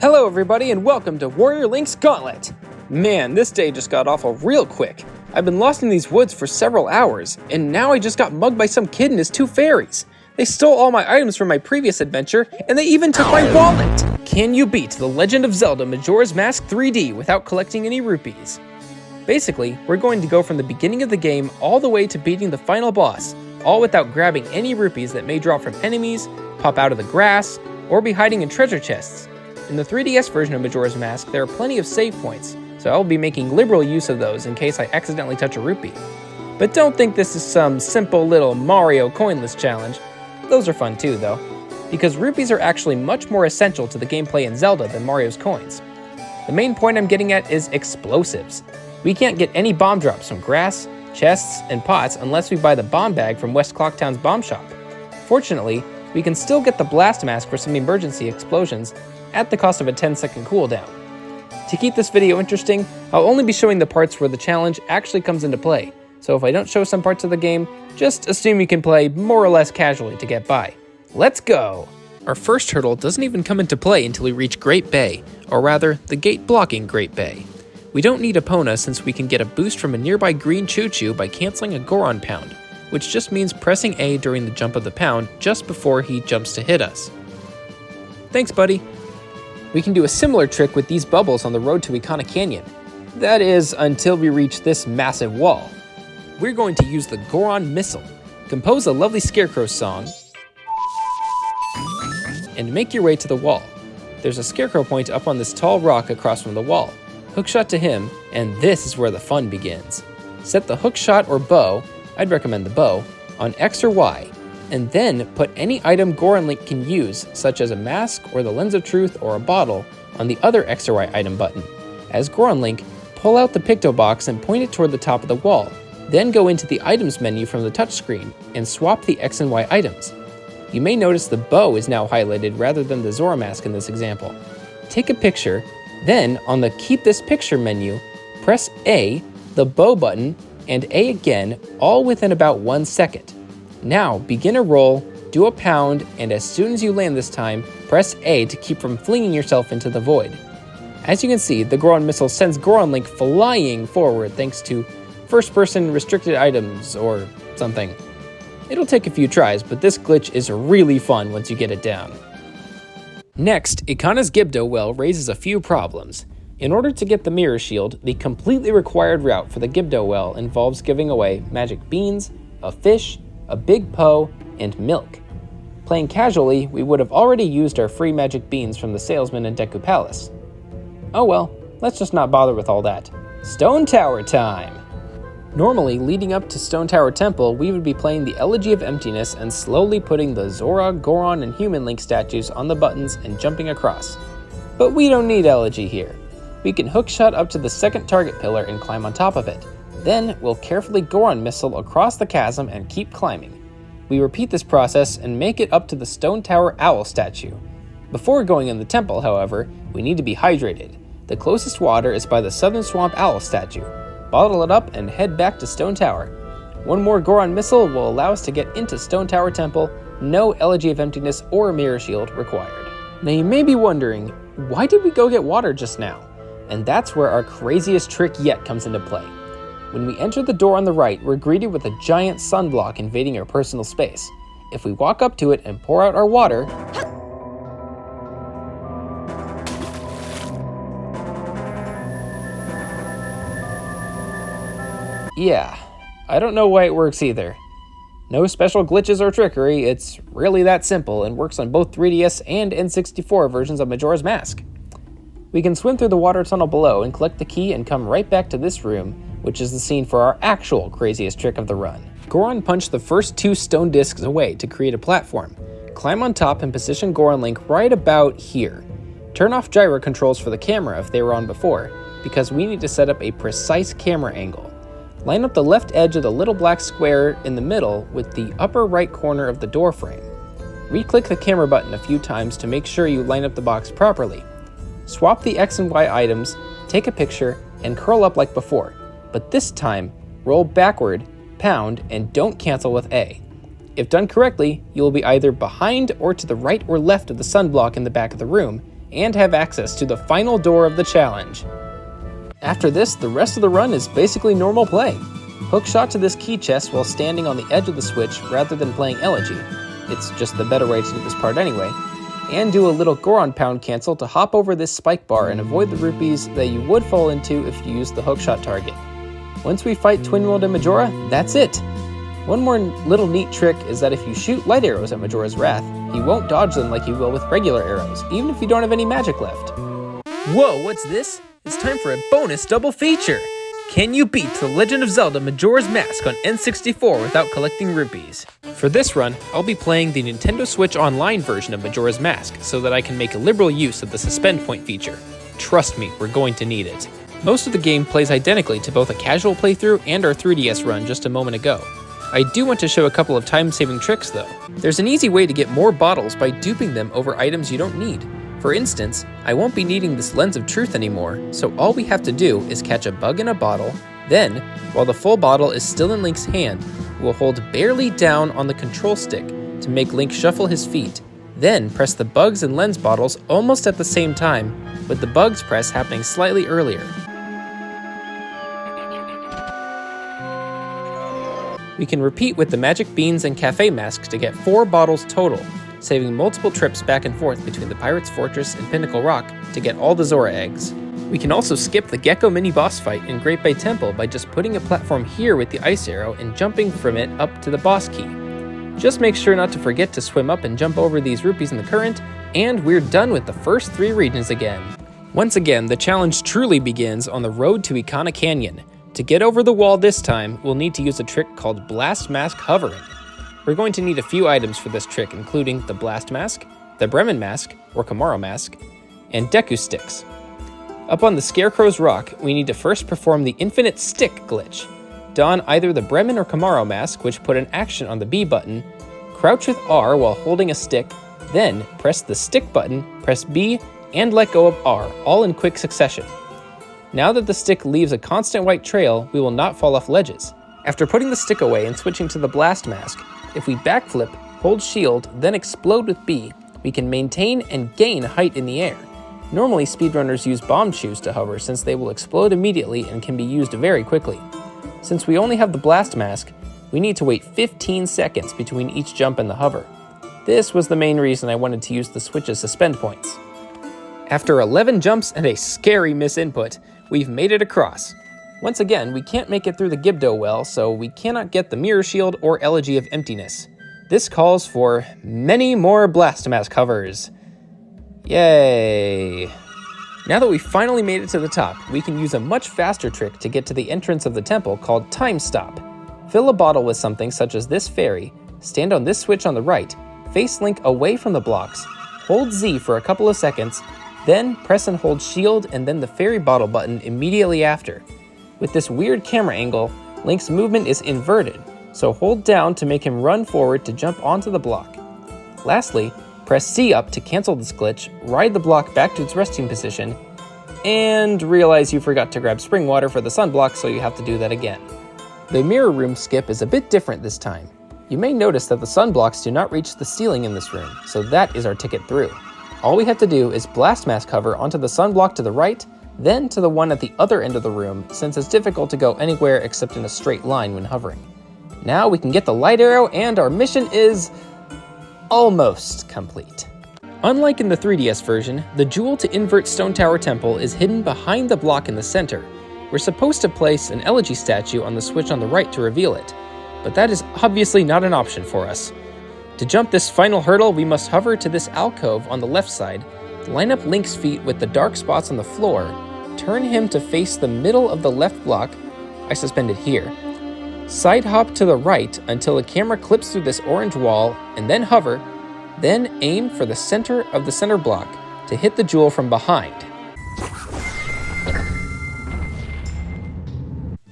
Hello everybody and welcome to Warri0rLink's Gauntlet! Man, this day just got awful real quick. I've been lost in these woods for several hours, and now I just got mugged by some kid and his two fairies. They stole all my items from my previous adventure, and they even took my wallet! Can you beat The Legend of Zelda Majora's Mask 3D without collecting any rupees? Basically, we're going to go from the beginning of the game all the way to beating the final boss, all without grabbing any rupees that may drop from enemies, pop out of the grass, or be hiding in treasure chests. In the 3DS version of Majora's Mask, there are plenty of save points, so I'll be making liberal use of those in case I accidentally touch a rupee. But don't think this is some simple little Mario Coinless challenge. Those are fun too, though, because rupees are actually much more essential to the gameplay in Zelda than Mario's coins. The main point I'm getting at is explosives. We can't get any bomb drops from grass, chests, and pots unless we buy the bomb bag from West Clocktown's bomb shop. Fortunately, we can still get the blast mask for some emergency explosions at the cost of a 10-second cooldown. To keep this video interesting, I'll only be showing the parts where the challenge actually comes into play, so if I don't show some parts of the game, just assume you can play more or less casually to get by. Let's go! Our first hurdle doesn't even come into play until we reach Great Bay, or rather, the gate blocking Great Bay. We don't need Epona since we can get a boost from a nearby green choo-choo by canceling a Goron pound, which just means pressing A during the jump of the pound just before he jumps to hit us. Thanks, buddy. We can do a similar trick with these bubbles on the road to Ikana Canyon. That is, until we reach this massive wall. We're going to use the Goron Missile. Compose a lovely Scarecrow song, and make your way to the wall. There's a Scarecrow point up on this tall rock across from the wall. Hookshot to him, and this is where the fun begins. Set the hookshot or bow, I'd recommend the bow, on X or Y, and then put any item ReactBot can use, such as a mask or the Lens of Truth or a bottle, on the other X or Y item button. As ReactBot, pull out the Picto box and point it toward the top of the wall, then go into the items menu from the touchscreen and swap the X and Y items. You may notice the bow is now highlighted rather than the Zora mask in this example. Take a picture, then on the Keep This Picture menu, press A, the bow button, and A again, all within about 1 second. Now, begin a roll, do a pound, and as soon as you land this time, press A to keep from flinging yourself into the void. As you can see, the Goron Missile sends ReactBot flying forward thanks to first-person restricted items or something. It'll take a few tries, but this glitch is really fun once you get it down. Next, Ikana's Gibdo well raises a few problems. In order to get the Mirror Shield, the completely required route for the Gibdo well involves giving away magic beans, a fish, a big Poe, and milk. Playing casually, we would have already used our free magic beans from the salesman in Deku Palace. Oh well, let's just not bother with all that. Stone Tower time! Normally, leading up to Stone Tower Temple, we would be playing the Elegy of Emptiness and slowly putting the Zora, Goron, and Human Link statues on the buttons and jumping across. But we don't need Elegy here. We can hookshot up to the second target pillar and climb on top of it. Then, we'll carefully Goron Missile across the chasm and keep climbing. We repeat this process and make it up to the Stone Tower Owl statue. Before going in the temple, however, we need to be hydrated. The closest water is by the Southern Swamp Owl statue. Bottle it up and head back to Stone Tower. One more Goron Missile will allow us to get into Stone Tower Temple, no Elegy of Emptiness or Mirror Shield required. Now you may be wondering, why did we go get water just now? And that's where our craziest trick yet comes into play. When we enter the door on the right, we're greeted with a giant sunblock invading our personal space. If we walk up to it and pour out our water, yeah, I don't know why it works either. No special glitches or trickery, it's really that simple and works on both 3DS and N64 versions of Majora's Mask. We can swim through the water tunnel below and collect the key and come right back to this room, which is the scene for our actual craziest trick of the run. Goron punched the first 2 stone discs away to create a platform. Climb on top and position ReactBot right about here. Turn off gyro controls for the camera if they were on before, because we need to set up a precise camera angle. Line up the left edge of the little black square in the middle with the upper right corner of the door frame. Re-click the camera button a few times to make sure you line up the box properly. Swap the X and Y items, take a picture, and curl up like before. But this time, roll backward, pound, and don't cancel with A. If done correctly, you will be either behind or to the right or left of the sunblock in the back of the room, and have access to the final door of the challenge. After this, the rest of the run is basically normal play. Hookshot to this key chest while standing on the edge of the switch rather than playing Elegy. It's just the better way to do this part anyway. And do a little Goron pound cancel to hop over this spike bar and avoid the rupees that you would fall into if you used the hookshot target. Once we fight Twinmold and Majora, that's it! One more little neat trick is that if you shoot light arrows at Majora's Wrath, he won't dodge them like you will with regular arrows, even if you don't have any magic left. Whoa, what's this? It's time for a bonus double feature! Can you beat The Legend of Zelda Majora's Mask on N64 without collecting rupees? For this run, I'll be playing the Nintendo Switch Online version of Majora's Mask so that I can make liberal use of the suspend point feature. Trust me, we're going to need it. Most of the game plays identically to both a casual playthrough and our 3DS run just a moment ago. I do want to show a couple of time-saving tricks though. There's an easy way to get more bottles by duping them over items you don't need. For instance, I won't be needing this Lens of Truth anymore, so all we have to do is catch a bug in a bottle, then, while the full bottle is still in Link's hand, we'll hold barely down on the control stick to make Link shuffle his feet, then press the bugs and lens bottles almost at the same time, with the bugs press happening slightly earlier. We can repeat with the Magic Beans and Cafe Mask to get 4 bottles total, saving multiple trips back and forth between the Pirate's Fortress and Pinnacle Rock to get all the Zora eggs. We can also skip the Gecko mini-boss fight in Great Bay Temple by just putting a platform here with the ice arrow and jumping from it up to the boss key. Just make sure not to forget to swim up and jump over these rupees in the current, and we're done with the first 3 regions again. Once again, the challenge truly begins on the road to Ikana Canyon. To get over the wall this time, we'll need to use a trick called Blast Mask Hovering. We're going to need a few items for this trick, including the Blast Mask, the Bremen Mask, or Kamaro Mask, and Deku Sticks. Up on the Scarecrow's Rock, we need to first perform the Infinite Stick glitch. Don either the Bremen or Kamaro Mask, which put an action on the B button, crouch with R while holding a stick, then press the stick button, press B, and let go of R, all in quick succession. Now that the stick leaves a constant white trail, we will not fall off ledges. After putting the stick away and switching to the Blast Mask, if we backflip, hold shield, then explode with B, we can maintain and gain height in the air. Normally, speedrunners use bomb shoes to hover since they will explode immediately and can be used very quickly. Since we only have the Blast Mask, we need to wait 15 seconds between each jump and the hover. This was the main reason I wanted to use the Switch's suspend points. After 11 jumps and a scary misinput, we've made it across. Once again, we can't make it through the Gibdo well, so we cannot get the Mirror Shield or Elegy of Emptiness. This calls for many more Blast Mask hovers. Yay! Now that we finally made it to the top, we can use a much faster trick to get to the entrance of the temple called Time Stop. Fill a bottle with something such as this fairy, stand on this switch on the right, face Link away from the blocks, hold Z for a couple of seconds, then press and hold shield and then the fairy bottle button immediately after. With this weird camera angle, Link's movement is inverted, so hold down to make him run forward to jump onto the block. Lastly, press C up to cancel this glitch, ride the block back to its resting position, and realize you forgot to grab spring water for the sunblock, so you have to do that again. The mirror room skip is a bit different this time. You may notice that the sunblocks do not reach the ceiling in this room, so that is our ticket through. All we have to do is Blast Mask hover onto the sunblock to the right, then to the one at the other end of the room, since it's difficult to go anywhere except in a straight line when hovering. Now we can get the light arrow and our mission is almost complete. Unlike in the 3DS version, the jewel to invert Stone Tower Temple is hidden behind the block in the center. We're supposed to place an Elegy statue on the switch on the right to reveal it, but that is obviously not an option for us. To jump this final hurdle, we must hover to this alcove on the left side, line up Link's feet with the dark spots on the floor, turn him to face the middle of the left block, I suspended here, side hop to the right until the camera clips through this orange wall, and then hover, then aim for the center of the center block to hit the jewel from behind.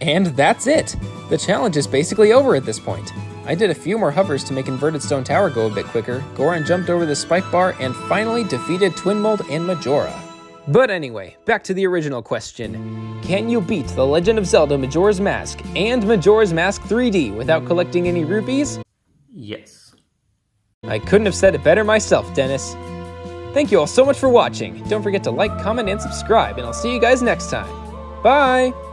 And that's it! The challenge is basically over at this point. I did a few more hovers to make Inverted Stone Tower go a bit quicker, Goron jumped over the spike bar, and finally defeated Twinmold and Majora. But anyway, back to the original question. Can you beat The Legend of Zelda Majora's Mask and Majora's Mask 3D without collecting any rupees? Yes. I couldn't have said it better myself, Dennis. Thank you all so much for watching. Don't forget to like, comment, and subscribe, and I'll see you guys next time. Bye!